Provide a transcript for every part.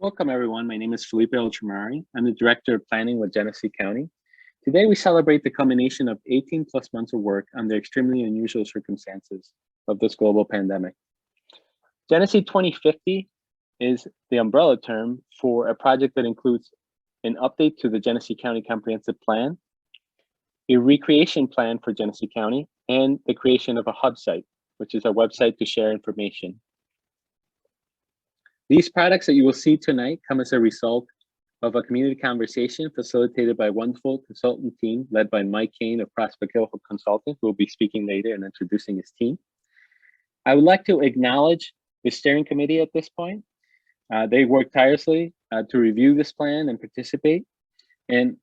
Welcome, everyone. My name is Felipe Ultramari. I'm the Director of Planning with Genesee County. Today, we celebrate the culmination of 18 plus months of work under extremely unusual circumstances of this global pandemic. Genesee 2050 is the umbrella term for a project that includes an update to the Genesee County Comprehensive Plan, a recreation plan for Genesee County, and the creation of a hub site, which is a website to share information. These products that you will see tonight come as a result of a community conversation facilitated by a wonderful consultant team led by Mike Kane of Prospect Hill Consulting, who will be speaking later and introducing his team. I would like to acknowledge the steering committee at this point. They worked tirelessly to review this plan and participate. And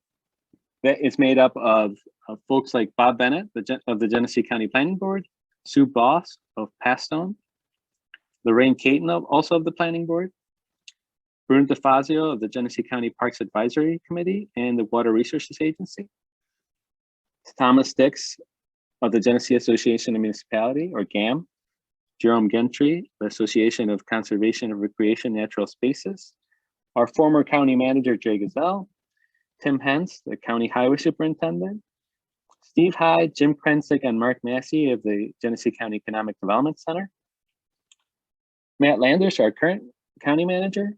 that is made up of folks like Bob Bennett of the Genesee County Planning Board, Sue Boss of Pastone, Lorraine Caton, also of the Planning Board, Bruno DeFazio of the Genesee County Parks Advisory Committee and the Water Resources Agency, Thomas Dix of the Genesee Association of Municipality, or GAM, Jerome Gentry, the Association of Conservation and Recreation Natural Spaces, our former County Manager, Jay Gazelle, Tim Hens, the County Highway Superintendent, Steve Hyde, Jim Krensick, and Mark Massey of the Genesee County Economic Development Center, Matt Landers, our current county manager,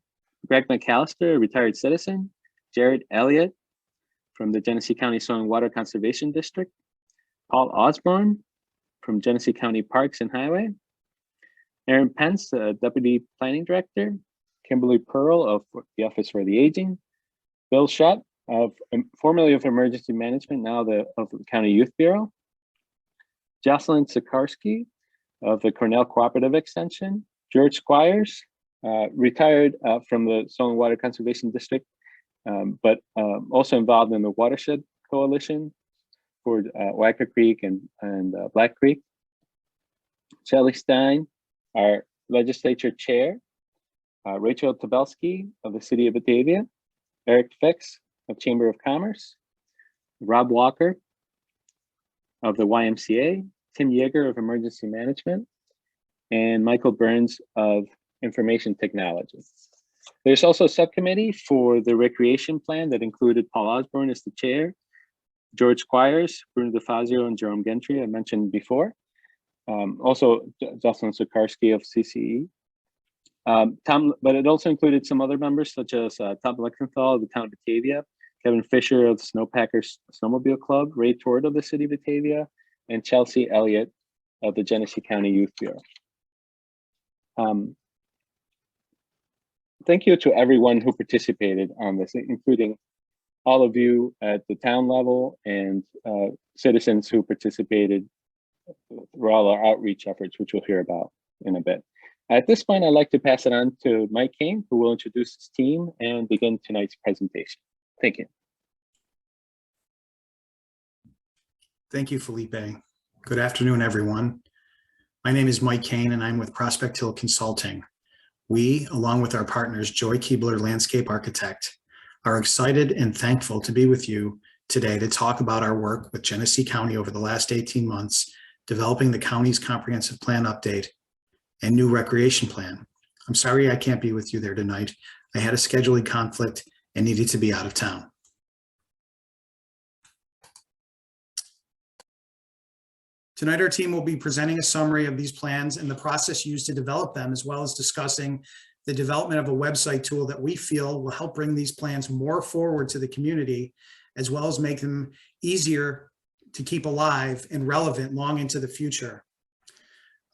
Greg McAllister, a retired citizen, Jared Elliott from the Genesee County Soil and Water Conservation District, Paul Osborne from Genesee County Parks and Highway, Aaron Pence, Deputy Planning Director, Kimberly Pearl of the Office for the Aging, Bill Shutt, formerly of Emergency Management, now of the County Youth Bureau, Jocelyn Sikarsky of the Cornell Cooperative Extension, George Squires, retired from the Soil and Water Conservation District, but also involved in the Watershed Coalition for Wacker Creek and Black Creek. Shelley Stein, our legislature chair, Rachel Tabelski of the City of Batavia, Eric Fix of Chamber of Commerce, Rob Walker of the YMCA, Tim Yeager of Emergency Management, and Michael Burns of Information Technology. There's also a subcommittee for the recreation plan that included Paul Osborne as the chair, George Squires, Bruno DeFazio, and Jerome Gentry, I mentioned before. Also, Jocelyn Sikarsky of CCE. But it also included some other members such as Tom Lexenthal of the town of Batavia, Kevin Fisher of the Snowpackers Snowmobile Club, Ray Tord of the City of Batavia, and Chelsea Elliott of the Genesee County Youth Bureau. Thank you to everyone who participated on this, including all of you at the town level and citizens who participated through all our outreach efforts, which we'll hear about in a bit. At this point, I'd like to pass it on to Mike Kane, who will introduce his team and begin tonight's presentation. Thank you. Thank you, Felipe. Good afternoon, everyone. My name is Mike Kane, and I'm with Prospect Hill Consulting. We, along with our partners, Joy Keebler, Landscape Architect, are excited and thankful to be with you today to talk about our work with Genesee County over the last 18 months, developing the county's comprehensive plan update and new recreation plan. I'm sorry I can't be with you there tonight. I had a scheduling conflict and needed to be out of town. Tonight, our team will be presenting a summary of these plans and the process used to develop them, as well as discussing the development of a website tool that we feel will help bring these plans more forward to the community, as well as make them easier to keep alive and relevant long into the future.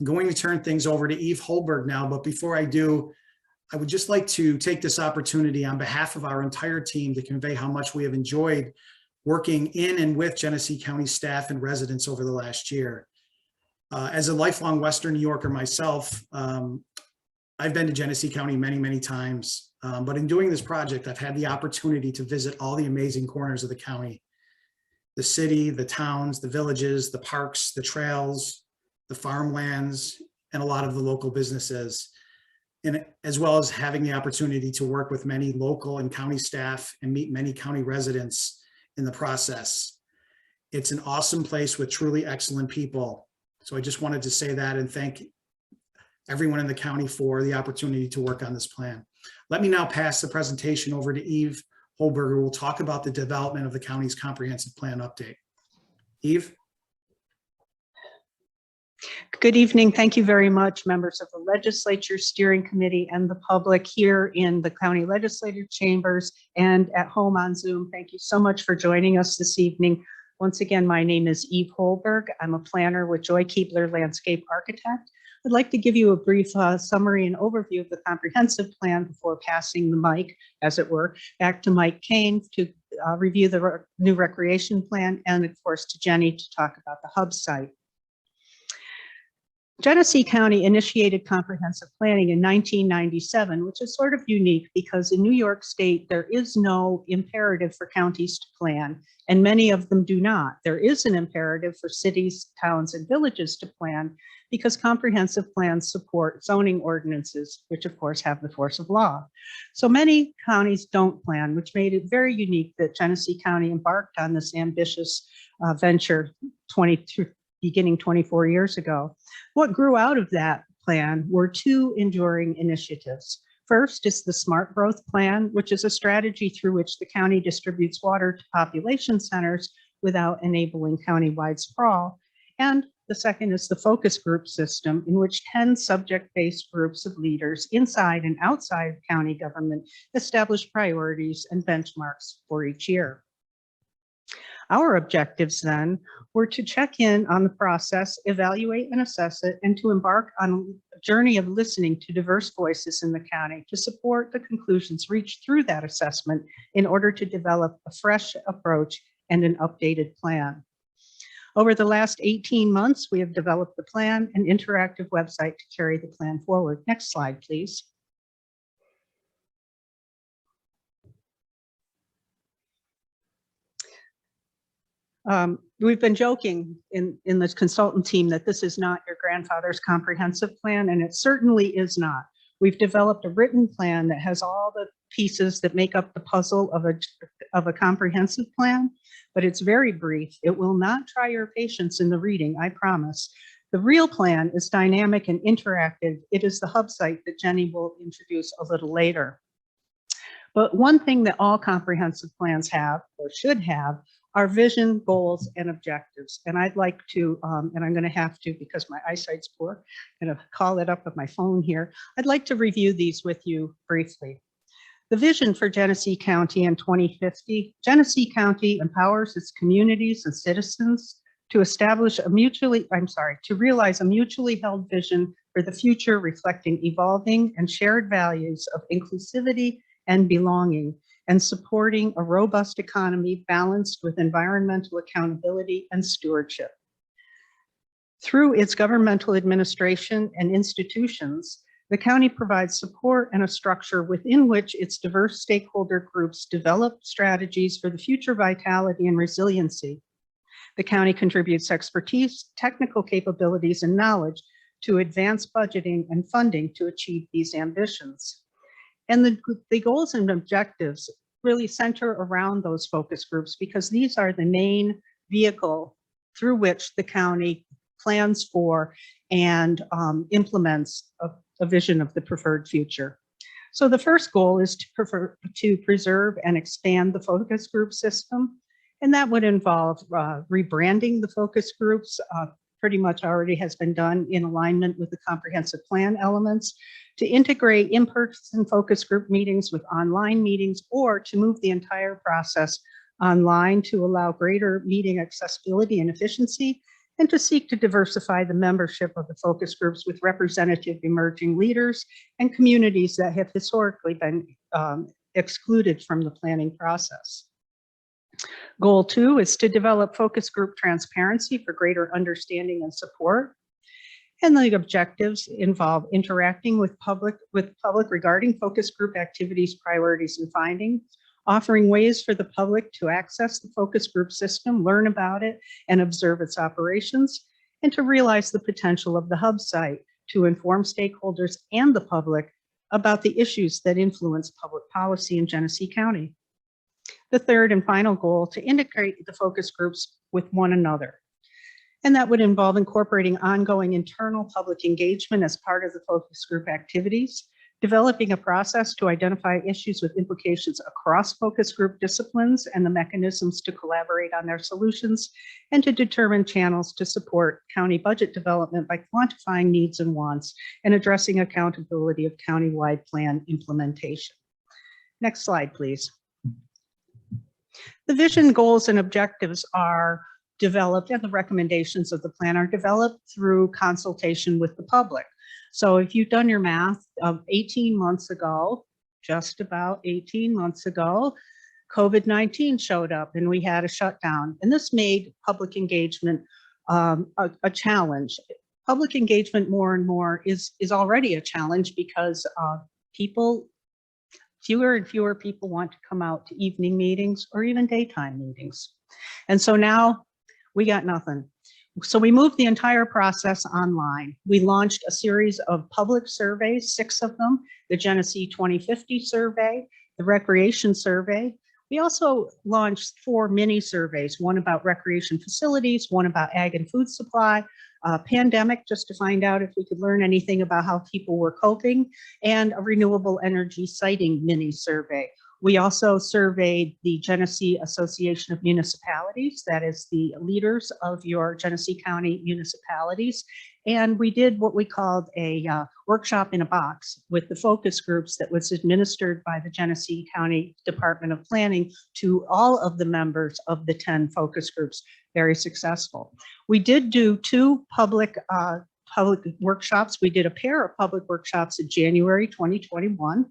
I'm going to turn things over to Eve Holberg now, but before I do, I would just like to take this opportunity on behalf of our entire team to convey how much we have enjoyed working in and with Genesee County staff and residents over the last year. As a lifelong Western New Yorker myself, I've been to Genesee County many, many times, but in doing this project, I've had the opportunity to visit all the amazing corners of the county, the city, the towns, the villages, the parks, the trails, the farmlands, and a lot of the local businesses, and as well as having the opportunity to work with many local and county staff and meet many county residents in the process. It's an awesome place with truly excellent people. So I just wanted to say that and thank everyone in the county for the opportunity to work on this plan. Let me now pass the presentation over to Eve Holberger, who will talk about the development of the county's comprehensive plan update. Eve? Good evening. Thank you very much, members of the Legislature Steering Committee and the public here in the County Legislative Chambers and at home on Zoom. Thank you so much for joining us this evening. Once again, my name is Eve Holberg. I'm a planner with Joy Keebler Landscape Architect. I'd like to give you a brief summary and overview of the comprehensive plan before passing the mic, as it were, back to Mike Kane to review the new recreation plan, and of course to Jenny to talk about the hub site. Genesee County initiated comprehensive planning in 1997, which is sort of unique because in New York State, there is no imperative for counties to plan, and many of them do not. There is an imperative for cities, towns, and villages to plan because comprehensive plans support zoning ordinances, which of course have the force of law. So many counties don't plan, which made it very unique that Genesee County embarked on this ambitious venture beginning 24 years ago. What grew out of that plan were two enduring initiatives. First is the Smart Growth Plan, which is a strategy through which the county distributes water to population centers without enabling countywide sprawl. And the second is the focus group system, in which 10 subject-based groups of leaders inside and outside county government establish priorities and benchmarks for each year. Our objectives then were to check in on the process, evaluate and assess it, and to embark on a journey of listening to diverse voices in the county to support the conclusions reached through that assessment in order to develop a fresh approach and an updated plan. Over the last 18 months, we have developed the plan and interactive website to carry the plan forward. Next slide, please. We've been joking in this consultant team that this is not your grandfather's comprehensive plan, and it certainly is not. We've developed a written plan that has all the pieces that make up the puzzle of a comprehensive plan, but it's very brief. It will not try your patience in the reading, I promise. The real plan is dynamic and interactive. It is the hub site that Jenny will introduce a little later. But one thing that all comprehensive plans have, or should have, are vision, goals, and objectives. And I'd like to, and I'm going to have to, because my eyesight's poor, I'm going to call it up with my phone here. I'd like to review these with you briefly. The vision for Genesee County in 2050, Genesee County empowers its communities and citizens to establish a to realize a mutually held vision for the future reflecting evolving and shared values of inclusivity and belonging, and supporting a robust economy balanced with environmental accountability and stewardship. Through its governmental administration and institutions, the county provides support and a structure within which its diverse stakeholder groups develop strategies for the future vitality and resiliency. The county contributes expertise, technical capabilities, and knowledge to advance budgeting and funding to achieve these ambitions. And the goals and objectives really center around those focus groups because these are the main vehicle through which the county plans for and implements a vision of the preferred future. So the first goal is to preserve and expand the focus group system. And that would involve rebranding the focus groups, pretty much already has been done in alignment with the comprehensive plan elements, to integrate in-person focus group meetings with online meetings, or to move the entire process online to allow greater meeting accessibility and efficiency, and to seek to diversify the membership of the focus groups with representative emerging leaders and communities that have historically been excluded from the planning process. Goal 2 is to develop focus group transparency for greater understanding and support. And the objectives involve interacting with public regarding focus group activities, priorities, and findings, offering ways for the public to access the focus group system, learn about it, and observe its operations, and to realize the potential of the hub site to inform stakeholders and the public about the issues that influence public policy in Genesee County. The third and final goal, to integrate the focus groups with one another. And that would involve incorporating ongoing internal public engagement as part of the focus group activities, Developing a process to identify issues with implications across focus group disciplines and the mechanisms to collaborate on their solutions, and to determine channels to support county budget development by quantifying needs and wants and addressing accountability of countywide plan implementation. Next slide, please. The vision, goals, and objectives are developed, and the recommendations of the plan are developed through consultation with the public. So if you've done your math, 18 months ago, just about 18 months ago, COVID-19 showed up and we had a shutdown, and this made public engagement a challenge. Public engagement more and more is already a challenge because fewer and fewer people want to come out to evening meetings or even daytime meetings. And so now we got nothing. So we moved the entire process online. We launched a series of public surveys, 6 of them, the Genesee 2050 survey, the recreation survey. We also launched 4 mini surveys, one about recreation facilities, one about ag and food supply, pandemic, just to find out if we could learn anything about how people were coping, and a renewable energy siting mini survey. We also surveyed the Genesee Association of Municipalities, that is the leaders of your Genesee County municipalities. And we did what we called a workshop in a box with the focus groups that was administered by the Genesee County Department of Planning to all of the members of the 10 focus groups. Very successful. We did do 2 public workshops. We did a pair of public workshops in January 2021.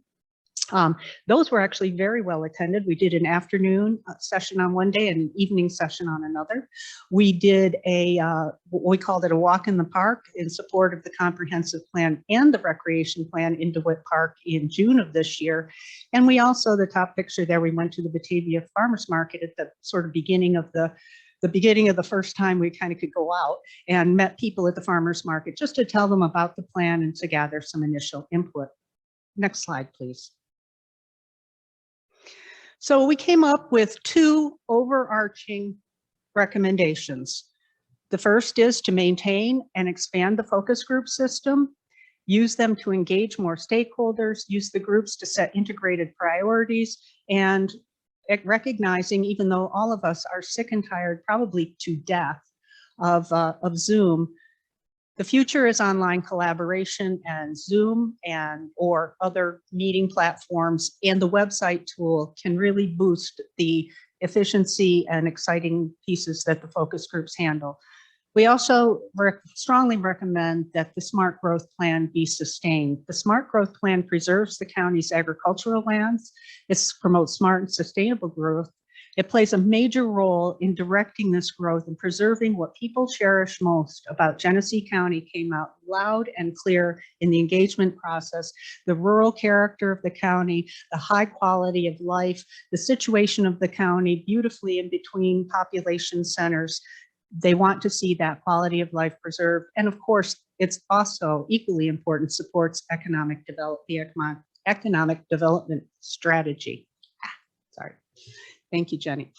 Those were actually very well attended. We did an afternoon session on one day and an evening session on another. We did what we called it a walk in the park in support of the comprehensive plan and the recreation plan in DeWitt Park in June of this year. And we also, the top picture there, we went to the Batavia Farmers Market at the sort of beginning of the first time we kind of could go out, and met people at the farmers market just to tell them about the plan and to gather some initial input. Next slide, please. So we came up with 2 overarching recommendations. The first is to maintain and expand the focus group system, use them to engage more stakeholders, use the groups to set integrated priorities, and recognizing, even though all of us are sick and tired, probably to death, of Zoom, the future is online collaboration, and Zoom or other meeting platforms and the website tool can really boost the efficiency and exciting pieces that the focus groups handle. We also strongly recommend that the Smart Growth Plan be sustained. The Smart Growth Plan preserves the county's agricultural lands. It promotes smart and sustainable growth. It plays a major role in directing this growth and preserving what people cherish most about Genesee County came out loud and clear in the engagement process. The rural character of the county, the high quality of life, the situation of the county beautifully in between population centers. They want to see that quality of life preserved. And of course, it's also equally important, supports the economic development strategy. Sorry. Thank you, Jenny.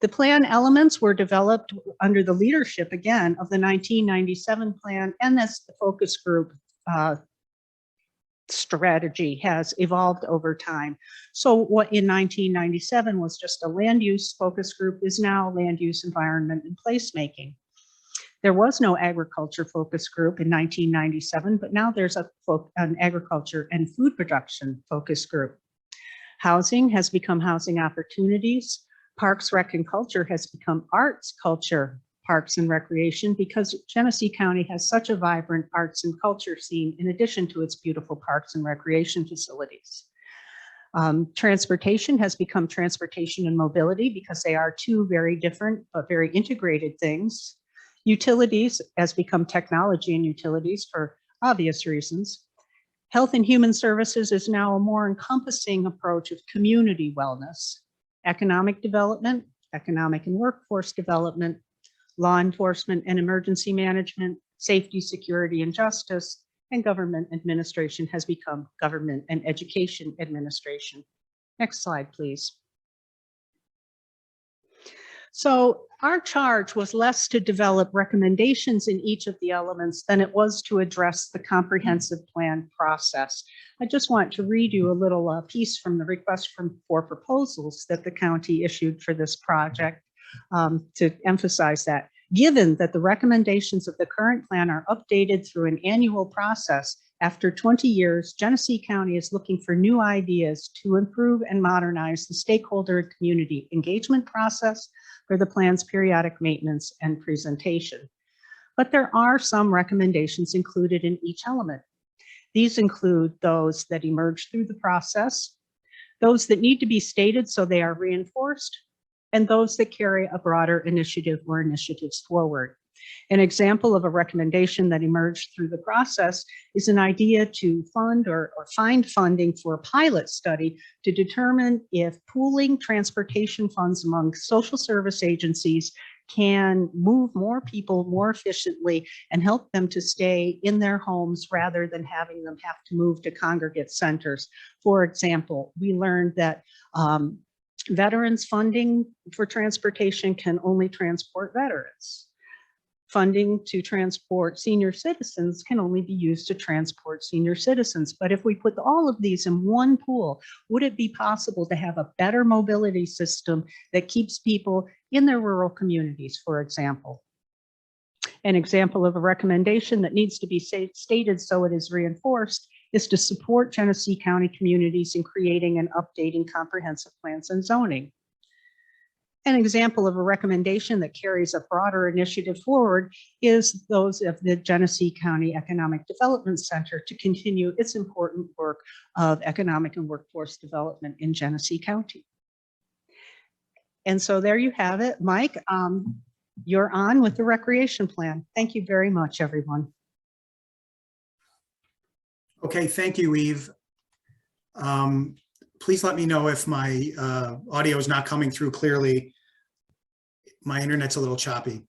The plan elements were developed under the leadership, again, of the 1997 plan, and that's the focus group strategy has evolved over time. So what in 1997 was just a land use focus group is now land use, environment, and placemaking. There was no agriculture focus group in 1997, but now there's an agriculture and food production focus group. Housing has become housing opportunities. Parks, rec, and culture has become arts, culture, parks, and recreation, because Genesee County has such a vibrant arts and culture scene in addition to its beautiful parks and recreation facilities. Transportation has become transportation and mobility because they are 2 very different but very integrated things. Utilities has become technology and utilities for obvious reasons. Health and Human Services is now a more encompassing approach of community wellness. Economic development, economic and workforce development, law enforcement and emergency management, safety, security, and justice, and government administration has become government and education administration. Next slide, please. So our charge was less to develop recommendations in each of the elements than it was to address the comprehensive plan process. I just want to read you a little piece from the request for proposals that the county issued for this project to emphasize that. Given that the recommendations of the current plan are updated through an annual process, after 20 years, Genesee County is looking for new ideas to improve and modernize the stakeholder and community engagement process for the plan's periodic maintenance and presentation. But there are some recommendations included in each element. These include those that emerge through the process, those that need to be stated so they are reinforced, and those that carry a broader initiative or initiatives forward. An example of a recommendation that emerged through the process is an idea to fund or find funding for a pilot study to determine if pooling transportation funds among social service agencies can move more people more efficiently and help them to stay in their homes rather than having them have to move to congregate centers. For example, we learned that veterans funding for transportation can only transport veterans. Funding to transport senior citizens can only be used to transport senior citizens. But if we put all of these in one pool, would it be possible to have a better mobility system that keeps people in their rural communities, for example? An example of a recommendation that needs to be stated so it is reinforced is to support Genesee County communities in creating and updating comprehensive plans and zoning. An example of a recommendation that carries a broader initiative forward is those of the Genesee County Economic Development Center to continue its important work of economic and workforce development in Genesee County. And so there you have it. Mike, you're on with the recreation plan. Thank you very much, everyone. Okay, thank you, Eve. Please let me know if my audio is not coming through clearly. My internet's a little choppy.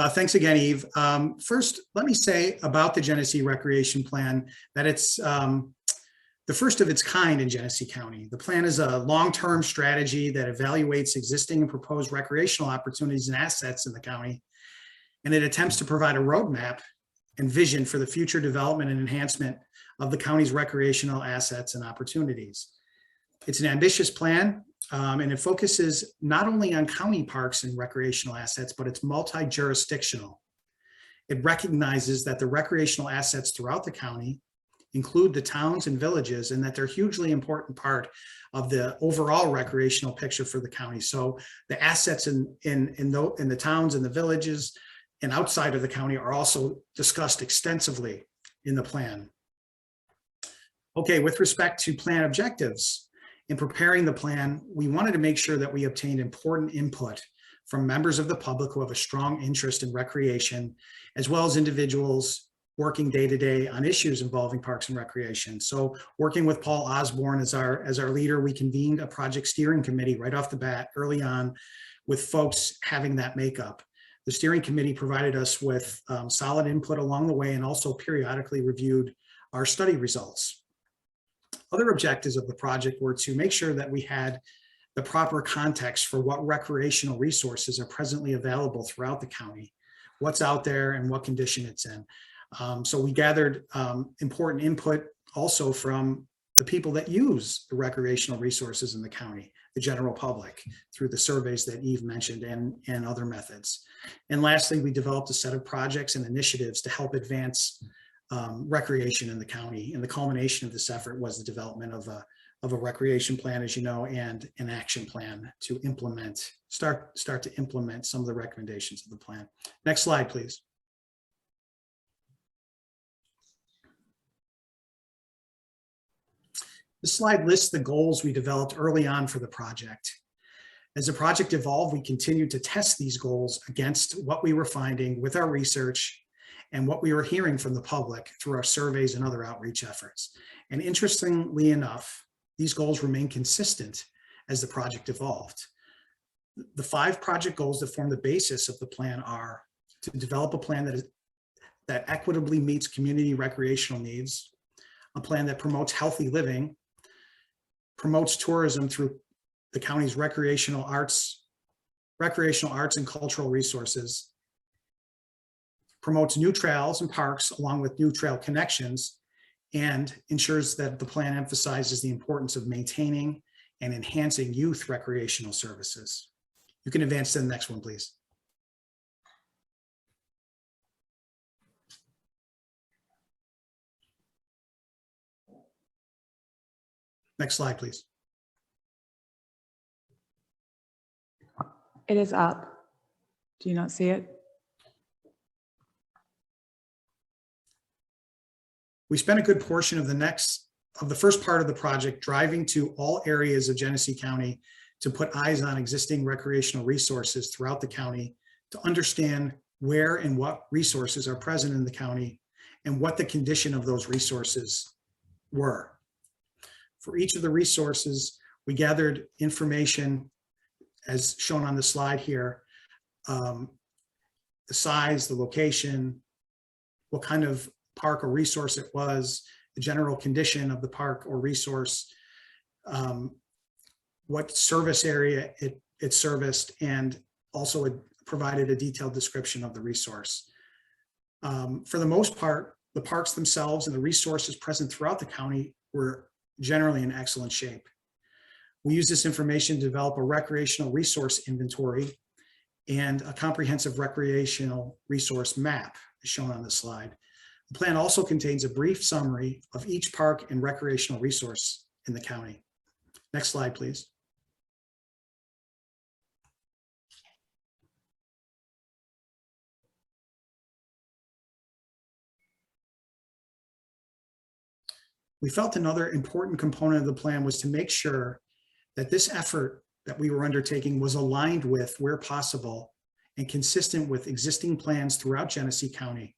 Thanks again, Eve. First, let me say about the Genesee Recreation Plan that it's the first of its kind in Genesee County. The plan is a long-term strategy that evaluates existing and proposed recreational opportunities and assets in the county, and it attempts to provide a roadmap and vision for the future development and enhancement of the county's recreational assets and opportunities. It's an ambitious plan, and it focuses not only on county parks and recreational assets, but it's multi-jurisdictional. It recognizes that the recreational assets throughout the county include the towns and villages, and that they're a hugely important part of the overall recreational picture for the county. So the assets in the towns and the villages and outside of the county are also discussed extensively in the plan. Okay, with respect to plan objectives, in preparing the plan, we wanted to make sure that we obtained important input from members of the public who have a strong interest in recreation, as well as individuals working day to day on issues involving parks and recreation. So working with Paul Osborne as our leader, we convened a project steering committee right off the bat early on with folks having that makeup. The steering committee provided us with solid input along the way and also periodically reviewed our study results. Other objectives of the project were to make sure that we had the proper context for what recreational resources are presently available throughout the county, what's out there and what condition it's in. So we gathered important input also from the people that use the recreational resources in the county, the general public, through the surveys that Eve mentioned and other methods. And lastly, we developed a set of projects and initiatives to help advance recreation in the county. And the culmination of this effort was the development of a recreation plan, as you know, and an action plan to start to implement some of the recommendations of the plan. Next slide, please. This slide lists the goals we developed early on for the project. As the project evolved, we continued to test these goals against what we were finding with our research and what we were hearing from the public through our surveys and other outreach efforts. And interestingly enough, these goals remain consistent as the project evolved. The 5 project goals that form the basis of the plan are to develop a plan that equitably meets community recreational needs, a plan that promotes healthy living, promotes tourism through the county's recreational arts recreational arts and cultural resources, promotes new trails and parks along with new trail connections, and ensures that the plan emphasizes the importance of maintaining and enhancing youth recreational services. You can advance to the next one, please. Next slide, please. It is up. Do you not see it? We spent a good portion of the first part of the project driving to all areas of Genesee County to put eyes on existing recreational resources throughout the county, to understand where and what resources are present in the county and what the condition of those resources were. For each of the resources, we gathered information as shown on the slide here, the size, the location, what kind of park or resource it was, the general condition of the park or resource, what service area it serviced, and also it provided a detailed description of the resource. For the most part, the parks themselves and the resources present throughout the county were generally in excellent shape. We use this information to develop a recreational resource inventory and a comprehensive recreational resource map, as shown on the slide. The plan also contains a brief summary of each park and recreational resource in the county. Next slide, please. We felt another important component of the plan was to make sure that this effort that we were undertaking was aligned with, where possible, and consistent with existing plans throughout Genesee County,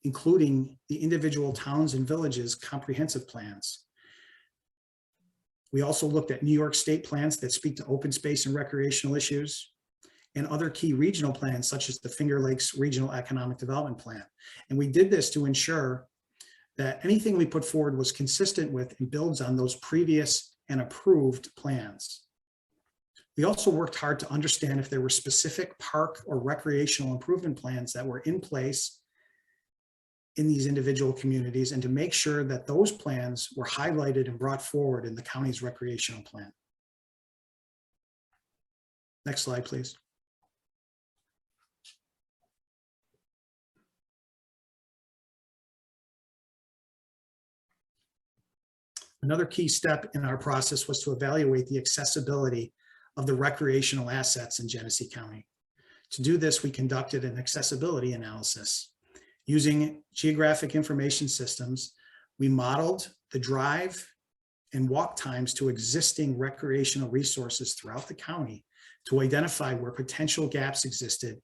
including the individual towns and villages' comprehensive plans. We also looked at New York State plans that speak to open space and recreational issues, and other key regional plans such as the Finger Lakes Regional Economic Development Plan. And we did this to ensure that anything we put forward was consistent with and builds on those previous and approved plans. We also worked hard to understand if there were specific park or recreational improvement plans that were in place in these individual communities, and to make sure that those plans were highlighted and brought forward in the county's recreational plan. Next slide, please. Another key step in our process was to evaluate the accessibility of the recreational assets in Genesee County. To do this, we conducted an accessibility analysis. Using geographic information systems, we modeled the drive and walk times to existing recreational resources throughout the county to identify where potential gaps existed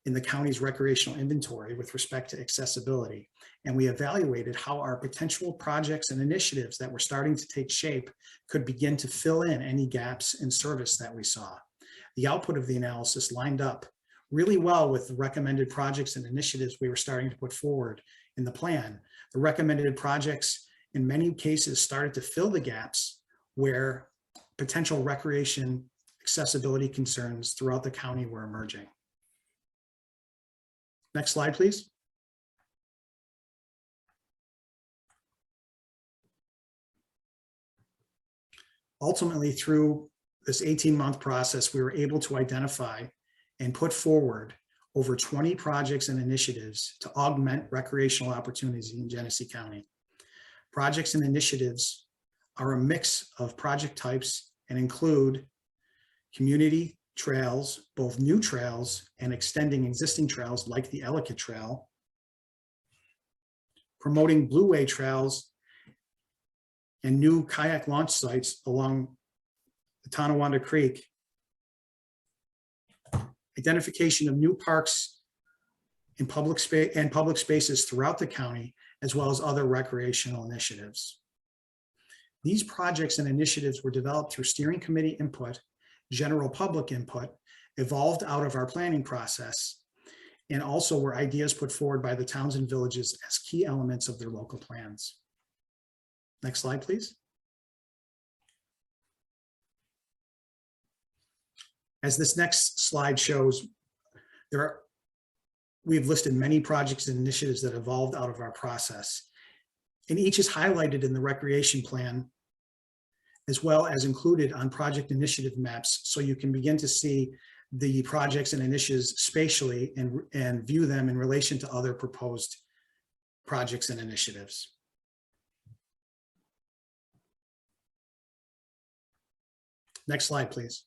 in the county's recreational inventory with respect to accessibility. And we evaluated how our potential projects and initiatives that were starting to take shape could begin to fill in any gaps in service that we saw. The output of the analysis lined up really well with the recommended projects and initiatives we were starting to put forward in the plan. The recommended projects in many cases started to fill the gaps where potential recreation accessibility concerns throughout the county were emerging. Next slide, please. Ultimately, through this 18-month process, we were able to identify and put forward over 20 projects and initiatives to augment recreational opportunities in Genesee County. Projects and initiatives are a mix of project types and include community trails, both new trails and extending existing trails like the Ellicott Trail, promoting blueway trails and new kayak launch sites along the Tonawanda Creek, identification of new parks in public spaces throughout the county, as well as other recreational initiatives. These projects and initiatives were developed through steering committee input, general public input, evolved out of our planning process, and also were ideas put forward by the towns and villages as key elements of their local plans. Next slide, please. As this next slide shows, we've listed many projects and initiatives that evolved out of our process, and each is highlighted in the recreation plan, as well as included on project initiative maps, so you can begin to see the projects and initiatives spatially and view them in relation to other proposed projects and initiatives. Next slide, please.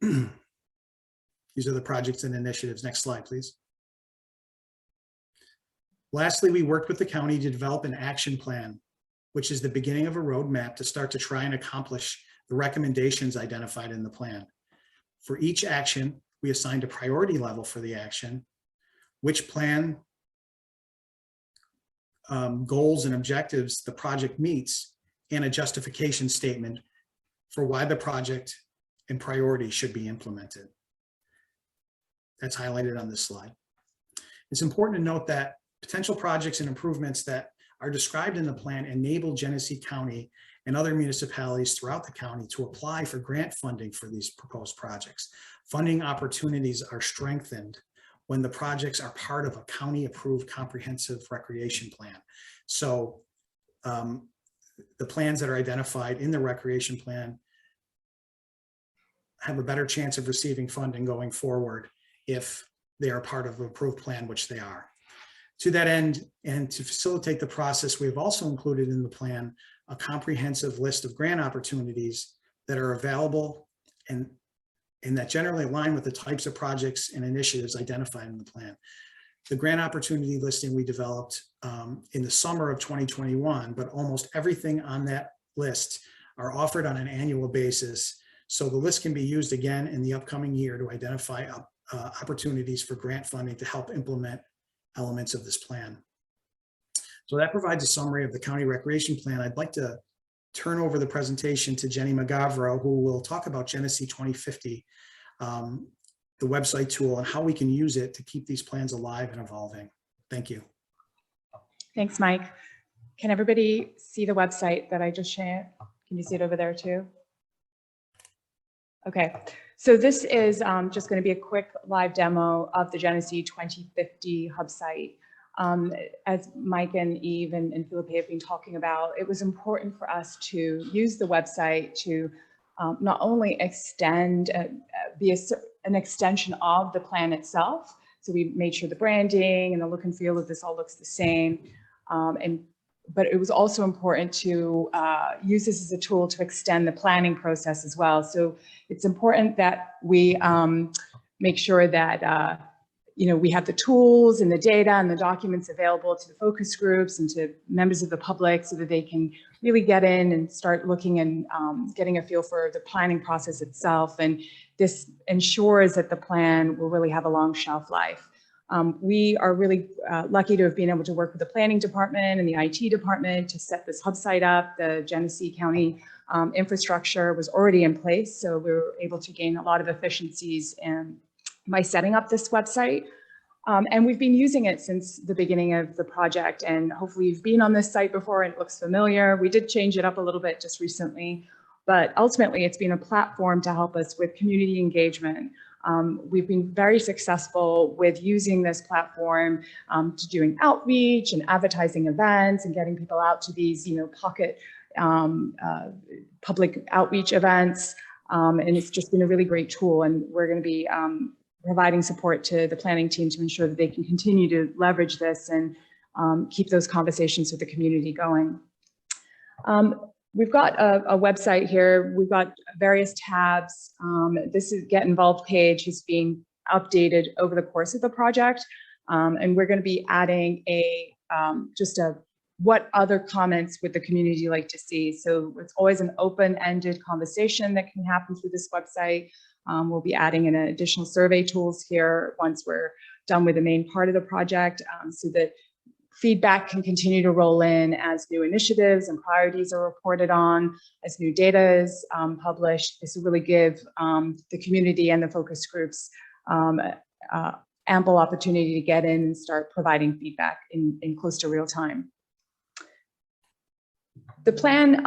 These are the projects and initiatives. Next slide, please. Lastly, we worked with the county to develop an action plan, which is the beginning of a roadmap to start to try and accomplish the recommendations identified in the plan. For each action, we assigned a priority level for the action, which plan goals and objectives the project meets, and a justification statement for why the project and priority should be implemented. That's highlighted on this slide. It's important to note that potential projects and improvements that are described in the plan enable Genesee County and other municipalities throughout the county to apply for grant funding for these proposed projects. Funding opportunities are strengthened when the projects are part of a county-approved comprehensive recreation plan. So the plans that are identified in the recreation plan have a better chance of receiving funding going forward if they are part of an approved plan, which they are. To that end, and to facilitate the process, we've also included in the plan a comprehensive list of grant opportunities that are available and that generally align with the types of projects and initiatives identified in the plan. The grant opportunity listing we developed in the summer of 2021, but almost everything on that list are offered on an annual basis. So the list can be used again in the upcoming year to identify opportunities for grant funding to help implement elements of this plan. So that provides a summary of the county recreation plan. I'd like to turn over the presentation to Jenny McGavro, who will talk about Genesee 2050, the website tool, and how we can use it to keep these plans alive and evolving. Thank you. Thanks, Mike. Can everybody see the website that I just shared? Can you see it over there too? Okay, so this is just going to be a quick live demo of the Genesee 2050 hub site. As Mike and Eve and Philippe have been talking about, it was important for us to use the website to not only extend, be an extension of the plan itself. So we made sure the branding and the look and feel of this all looks the same. But it was also important to use this as a tool to extend the planning process as well. So it's important that we make sure that we have the tools and the data and the documents available to the focus groups and to members of the public so that they can really get in and start looking and getting a feel for the planning process itself. And this ensures that the plan will really have a long shelf life. We are really lucky to have been able to work with the planning department and the IT department to set this hub site up. The Genesee County infrastructure was already in place, so we were able to gain a lot of efficiencies by setting up this website. And we've been using it since the beginning of the project, and hopefully you've been on this site before and it looks familiar. We did change it up a little bit just recently, but ultimately it's been a platform to help us with community engagement. We've been very successful with using this platform to doing outreach and advertising events and getting people out to these, pocket public outreach events. And it's just been a really great tool, and we're going to be providing support to the planning team to ensure that they can continue to leverage this and keep those conversations with the community going. We've got a website here. We've got various tabs. This is Get Involved page is being updated over the course of the project. And we're going to be adding what other comments would the community like to see? So it's always an open-ended conversation that can happen through this website. We'll be adding in additional survey tools here once we're done with the main part of the project, so that feedback can continue to roll in as new initiatives and priorities are reported on, as new data is published. This will really give the community and the focus groups ample opportunity to get in and start providing feedback in close to real time. The plan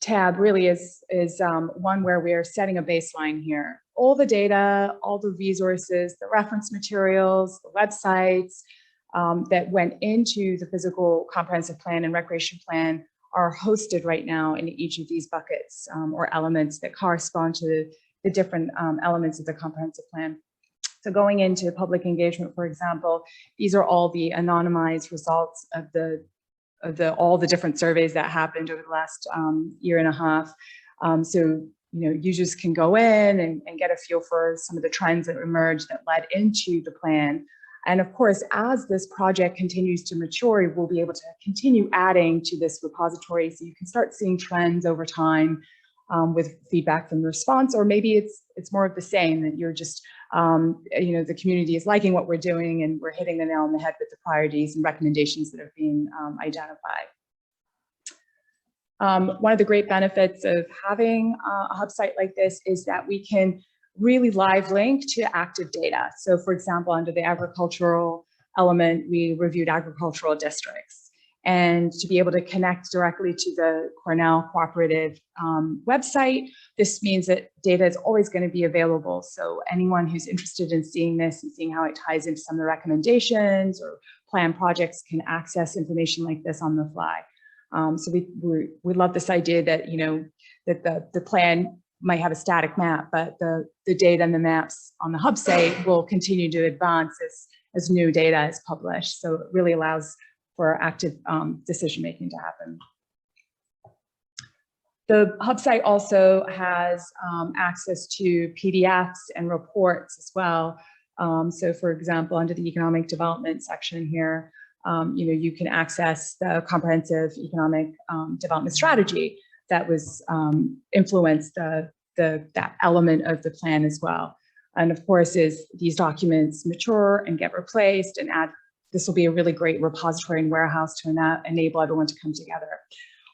tab really is one where we are setting a baseline here. All the data, all the resources, the reference materials, the websites that went into the physical comprehensive plan and recreation plan are hosted right now in each of these buckets or elements that correspond to the different elements of the comprehensive plan. So going into public engagement, for example, these are all the anonymized results of all the different surveys that happened over the last year and a half. So, users can go in and get a feel for some of the trends that emerged that led into the plan. And of course, as this project continues to mature, we'll be able to continue adding to this repository so you can start seeing trends over time with feedback from the response, or maybe it's more of the same, that you're just, the community is liking what we're doing and we're hitting the nail on the head with the priorities and recommendations that are being identified. One of the great benefits of having a hub site like this is that we can really live link to active data. So for example, under the agricultural element, we reviewed agricultural districts. And to be able to connect directly to the Cornell Cooperative website, this means that data is always going to be available. So anyone who's interested in seeing this and seeing how it ties into some of the recommendations or plan projects can access information like this on the fly. So we love this idea that, that the plan might have a static map, but the data and the maps on the hub site will continue to advance as new data is published. So it really allows for active decision-making to happen. The hub site also has access to PDFs and reports as well. So for example, under the economic development section here, you can access the comprehensive economic development strategy that was influenced that element of the plan as well. And of course, as these documents mature and get replaced and this will be a really great repository and warehouse to enable everyone to come together.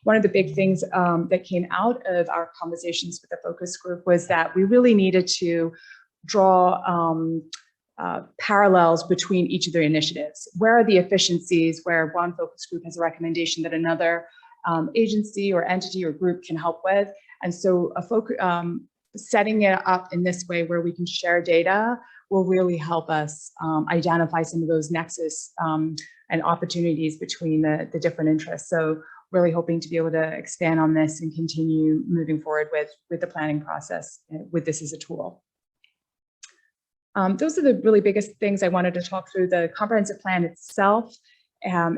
One of the big things that came out of our conversations with the focus group was that we really needed to draw parallels between each of their initiatives. Where are the efficiencies where one focus group has a recommendation that another agency or entity or group can help with? And so setting it up in this way where we can share data will really help us identify some of those nexus and opportunities between the different interests. So really hoping to be able to expand on this and continue moving forward with the planning process with this as a tool. Those are the really biggest things I wanted to talk through. The comprehensive plan itself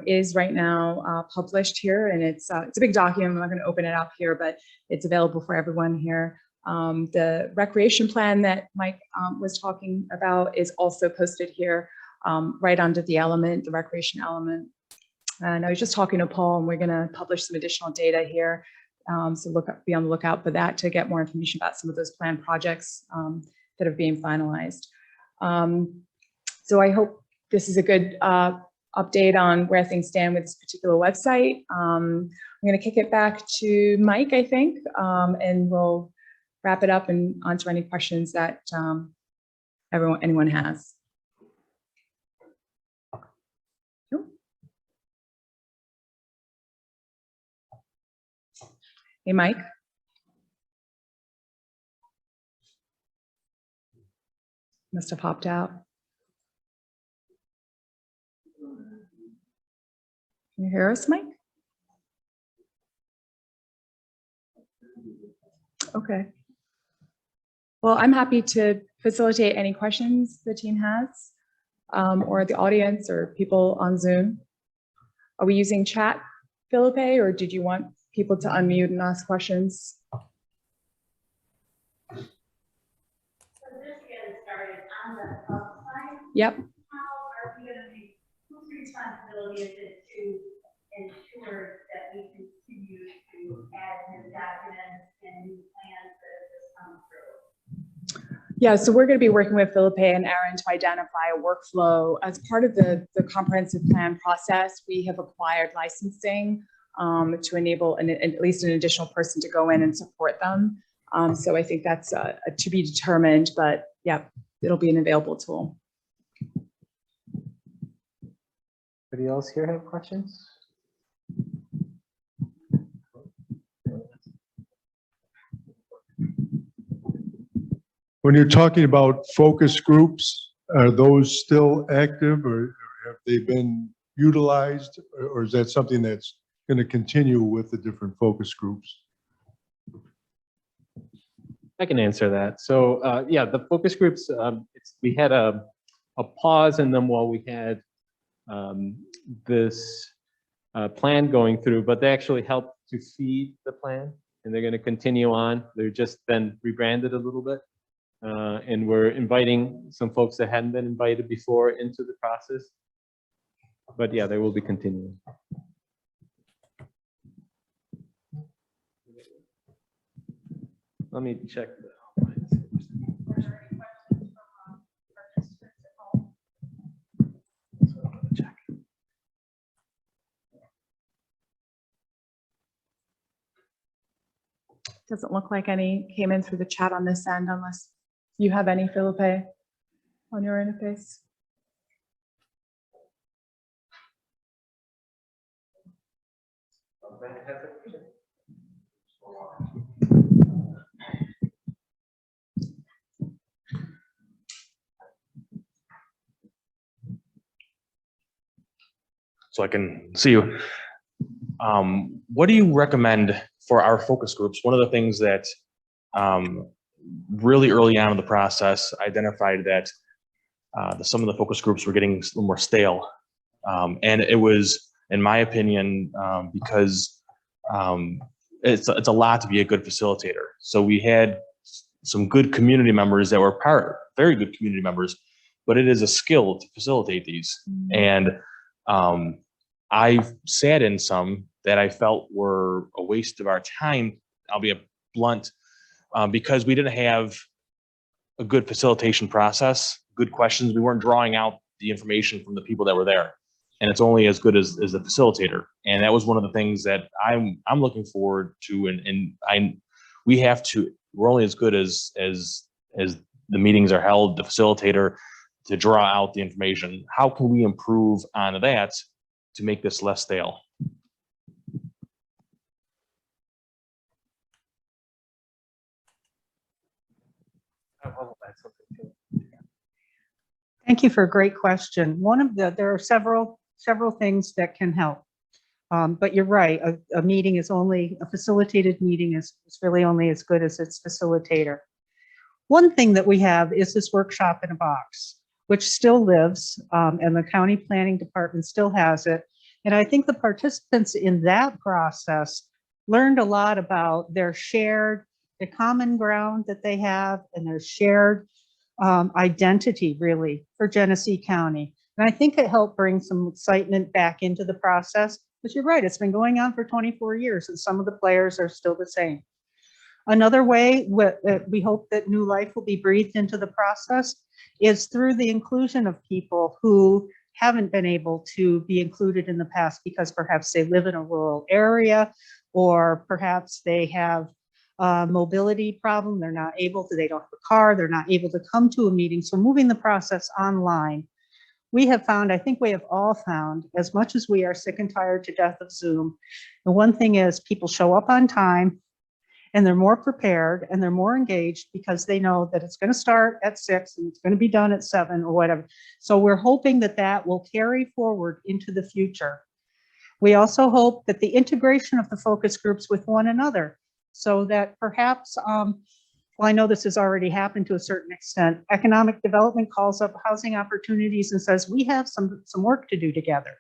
is right now published here, and it's a big document. I'm not going to open it up here, but it's available for everyone here. The recreation plan that Mike was talking about is also posted here right under the element, the recreation element. And I was just talking to Paul, and we're going to publish some additional data here. So be on the lookout for that to get more information about some of those planned projects that are being finalized. So I hope this is a good update on where things stand with this particular website. I'm going to kick it back to Mike, I think, and we'll wrap it up and answer any questions that anyone has. Hey, Mike. Must have popped out. Can you hear us, Mike? Okay. Well, I'm happy to facilitate any questions the team has, or the audience or people on Zoom. Are we using chat, Felipe, or did you want people to unmute and ask questions? So just to get it started, on the hub side, Yep. how are we going to make, whose responsibility is it to ensure that we continue to add new documents and new plans that have just come through? Yeah, so we're going to be working with Felipe and Aaron to identify a workflow. As part of the comprehensive plan process, we have acquired licensing to enable at least an additional person to go in and support them. So I think that's to be determined, but yeah, it'll be an available tool. Anybody else here have questions? When you're talking about focus groups, are those still active or have they been utilized? Or is that something that's going to continue with the different focus groups? I can answer that. So yeah, the focus groups, we had a pause in them while we had this plan going through, but they actually helped to feed the plan, and they're going to continue on. They're just been rebranded a little bit, and we're inviting some folks that hadn't been invited before into the process. But yeah, they will be continuing. Let me check the outlines. Check. Doesn't look like any came in through the chat on this end, unless you have any, Felipe, on your interface. So I can see you. What do you recommend for our focus groups? One of the things that really early on in the process identified that some of the focus groups were getting a little more stale. And it was, in my opinion, because it's a lot to be a good facilitator. So we had some good community members that were very good community members, but it is a skill to facilitate these. And I've sat in some that I felt were a waste of our time, I'll be blunt, because we didn't have a good facilitation process, good questions. We weren't drawing out the information from the people that were there. And it's only as good as the facilitator. And that was one of the things that I'm looking forward to. And we're only as good as the meetings are held, the facilitator, to draw out the information. How can we improve on that to make this less stale? Thank you for a great question. There are several things that can help. But you're right, a facilitated meeting is really only as good as its facilitator. One thing that we have is this workshop in a box, which still lives, and the county planning department still has it. And I think the participants in that process learned a lot about the common ground that they have and their shared identity, really, for Genesee County. And I think it helped bring some excitement back into the process. But you're right, it's been going on for 24 years, and some of the players are still the same. Another way we hope that new life will be breathed into the process is through the inclusion of people who haven't been able to be included in the past because perhaps they live in a rural area, or perhaps they have a mobility problem. They don't have a car, they're not able to come to a meeting. So moving the process online, I think we have all found, as much as we are sick and tired to death of Zoom, the one thing is people show up on time and they're more prepared and they're more engaged because they know that it's going to start at 6 and it's going to be done at 7 or whatever. So we're hoping that will carry forward into the future. We also hope that the integration of the focus groups with one another, so that perhaps, well, I know this has already happened to a certain extent. Economic development calls up housing opportunities and says, we have some work to do together.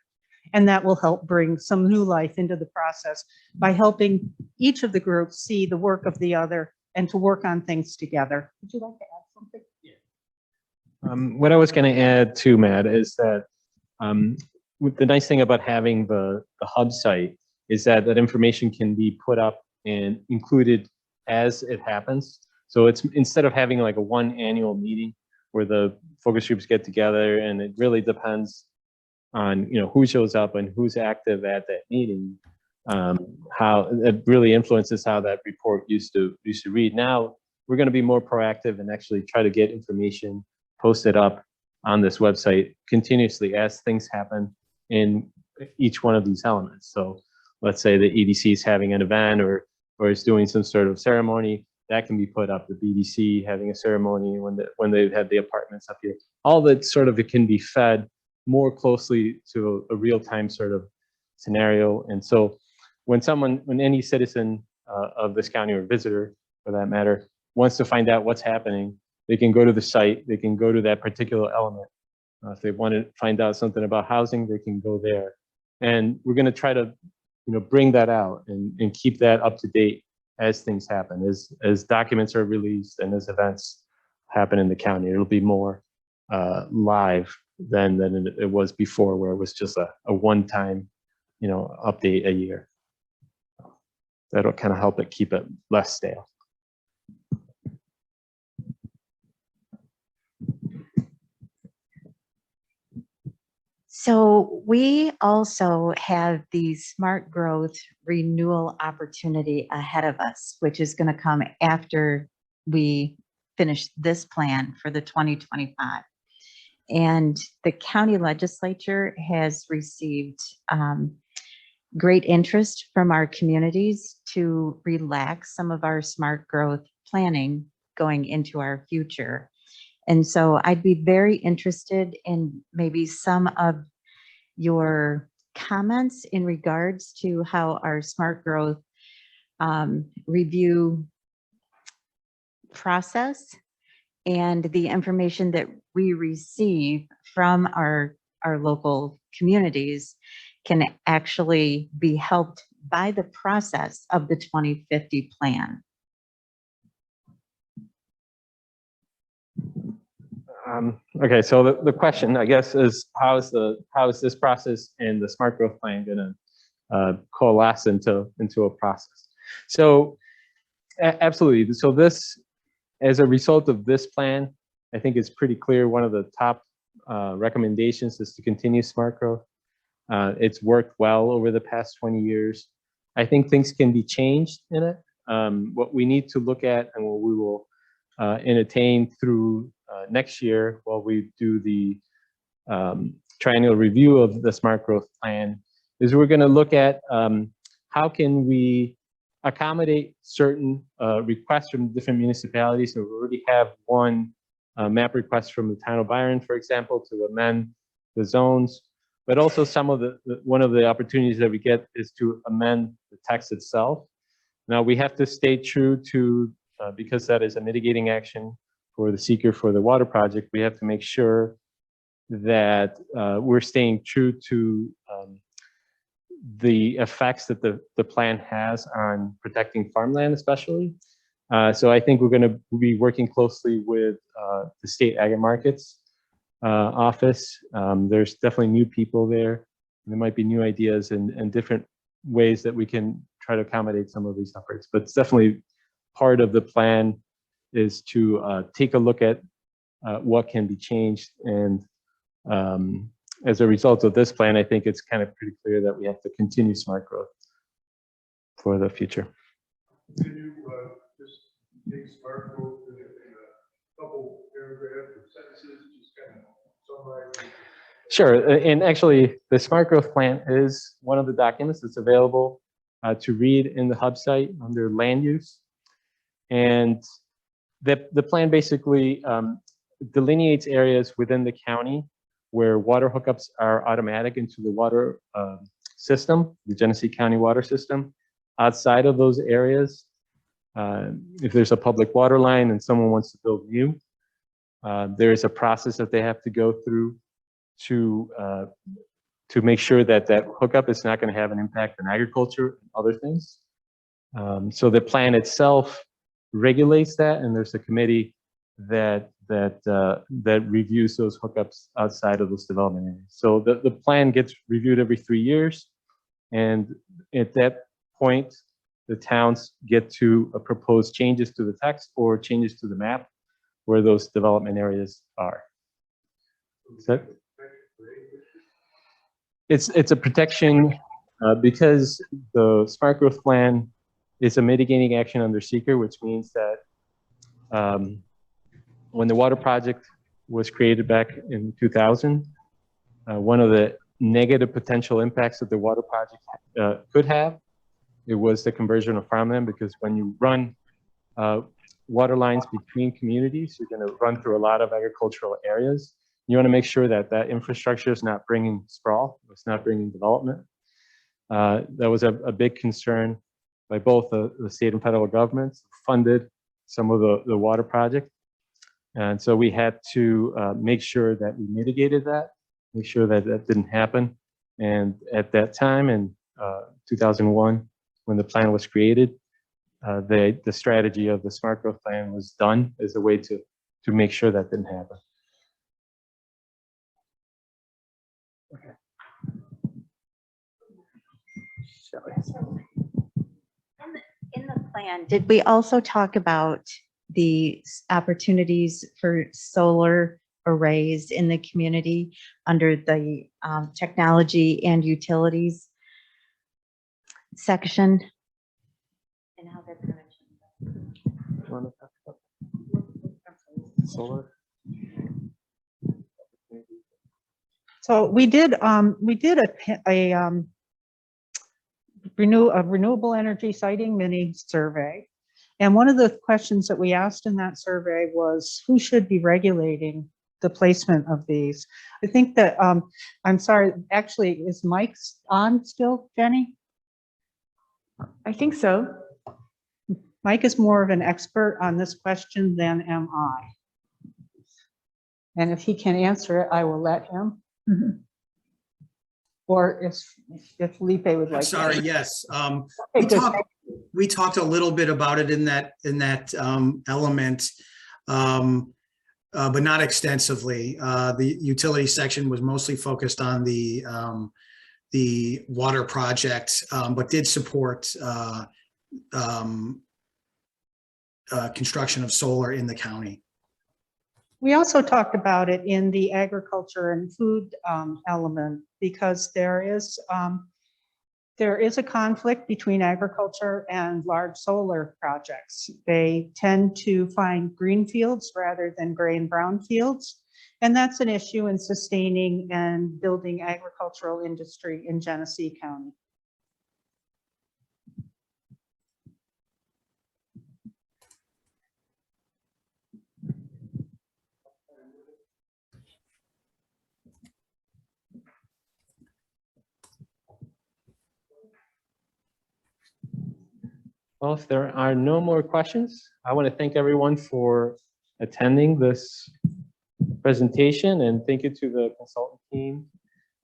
And that will help bring some new life into the process by helping each of the groups see the work of the other and to work on things together. Would you like to add something? Yeah. What I was going to add too, Matt, is that the nice thing about having the hub site is that information can be put up and included as it happens. So it's, instead of having like a one annual meeting where the focus groups get together, and it really depends on who shows up and who's active at that meeting, how it really influences how that report used to read. Now we're going to be more proactive and actually try to get information posted up on this website continuously as things happen in each one of these elements. So let's say the EDC is having an event or is doing some sort of ceremony, that can be put up. The BDC having a ceremony when they have the apartments up here. All that sort of it can be fed more closely to a real-time sort of scenario. And so when any citizen of this county or visitor for that matter wants to find out what's happening, they can go to the site, they can go to that particular element. If they want to find out something about housing, they can go there. And we're going to try to, bring that out and keep that up to date as things happen, as documents are released and as events happen in the county. It'll be more live than it was before, where it was just a one-time, update a year. That'll kind of help it keep it less stale. So we also have the smart growth renewal opportunity ahead of us, which is going to come after we finish this plan for the 2025. And the county legislature has received great interest from our communities to relax some of our smart growth planning going into our future. And so I'd be very interested in maybe some of your comments in regards to how our smart growth review process and the information that we receive from our local communities can actually be helped by the process of the 2050 plan. Okay, so the question, I guess, is how is this process and the smart growth plan going to coalesce into a process? So absolutely. So this, as a result of this plan, I think it's pretty clear one of the top recommendations is to continue smart growth. It's worked well over the past 20 years. I think things can be changed in it. What we need to look at and what we will entertain through next year while we do the triennial review of the smart growth plan is we're going to look at how can we accommodate certain requests from different municipalities. So we already have one map request from the town of Byron, for example, to amend the zones, but also some of one of the opportunities that we get is to amend the text itself. Now we have to stay true to, because that is a mitigating action for the seeker for the water project, we have to make sure that we're staying true to the effects that the plan has on protecting farmland, especially. So I think we're going to be working closely with the state ag and markets office. There's definitely new people there. There might be new ideas and different ways that we can try to accommodate some of these efforts, but it's definitely part of the plan is to take a look at what can be changed. And as a result of this plan, I think it's kind of pretty clear that we have to continue smart growth for the future. Can you just take smart growth in a couple paragraphs or sentences, just kind of summarize? Sure, and actually the smart growth plan is one of the documents that's available to read in the hub site under land use. And the plan basically delineates areas within the county where water hookups are automatic into the water system, the Genesee County water system. Outside of those areas, if there's a public water line and someone wants to build new, there is a process that they have to go through to make sure that that hookup is not going to have an impact on agriculture and other things. So the plan itself regulates that, and there's a committee that reviews those hookups outside of those development areas. So the plan gets reviewed every 3 years, and at that point, the towns get to propose changes to the text or changes to the map where those development areas are. It's a protection because the smart growth plan is a mitigating action under seeker, which means that when the water project was created back in 2000, one of the negative potential impacts that the water project could have, it was the conversion of farmland, because when you run water lines between communities. You're going to run through a lot of agricultural areas. You want to make sure that that infrastructure is not bringing sprawl, it's not bringing development. That was a big concern by both the state and federal governments, funded some of the water project. And so we had to make sure that we mitigated that, make sure that that didn't happen. And at that time in 2001, when the plan was created, the strategy of the smart growth plan was done as a way to make sure that didn't happen. Okay. Shall we? In the plan, did we also talk about the opportunities for solar arrays in the community under the technology and utilities section? And how that's going to change. You want to talk about solar? So we did a renewable energy siting mini survey. And one of the questions that we asked in that survey was who should be regulating the placement of these? I think that, I'm sorry, actually, is Mike's on still, Jenny? I think so. Mike is more of an expert on this question than am I. And if he can answer it, I will let him. Or if Felipe would like. Sorry, yes. Okay, good. We talked a little bit about it in that element, but not extensively. The utility section was mostly focused on the water project, but did support construction of solar in the county. We also talked about it in the agriculture and food element because there is a conflict between agriculture and large solar projects. They tend to find green fields rather than gray and brown fields. And that's an issue in sustaining and building agricultural industry in Genesee County. Well, if there are no more questions, I want to thank everyone for attending this presentation, and thank you to the consultant team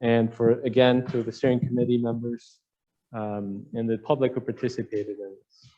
and for, again, to the steering committee members and the public who participated in this.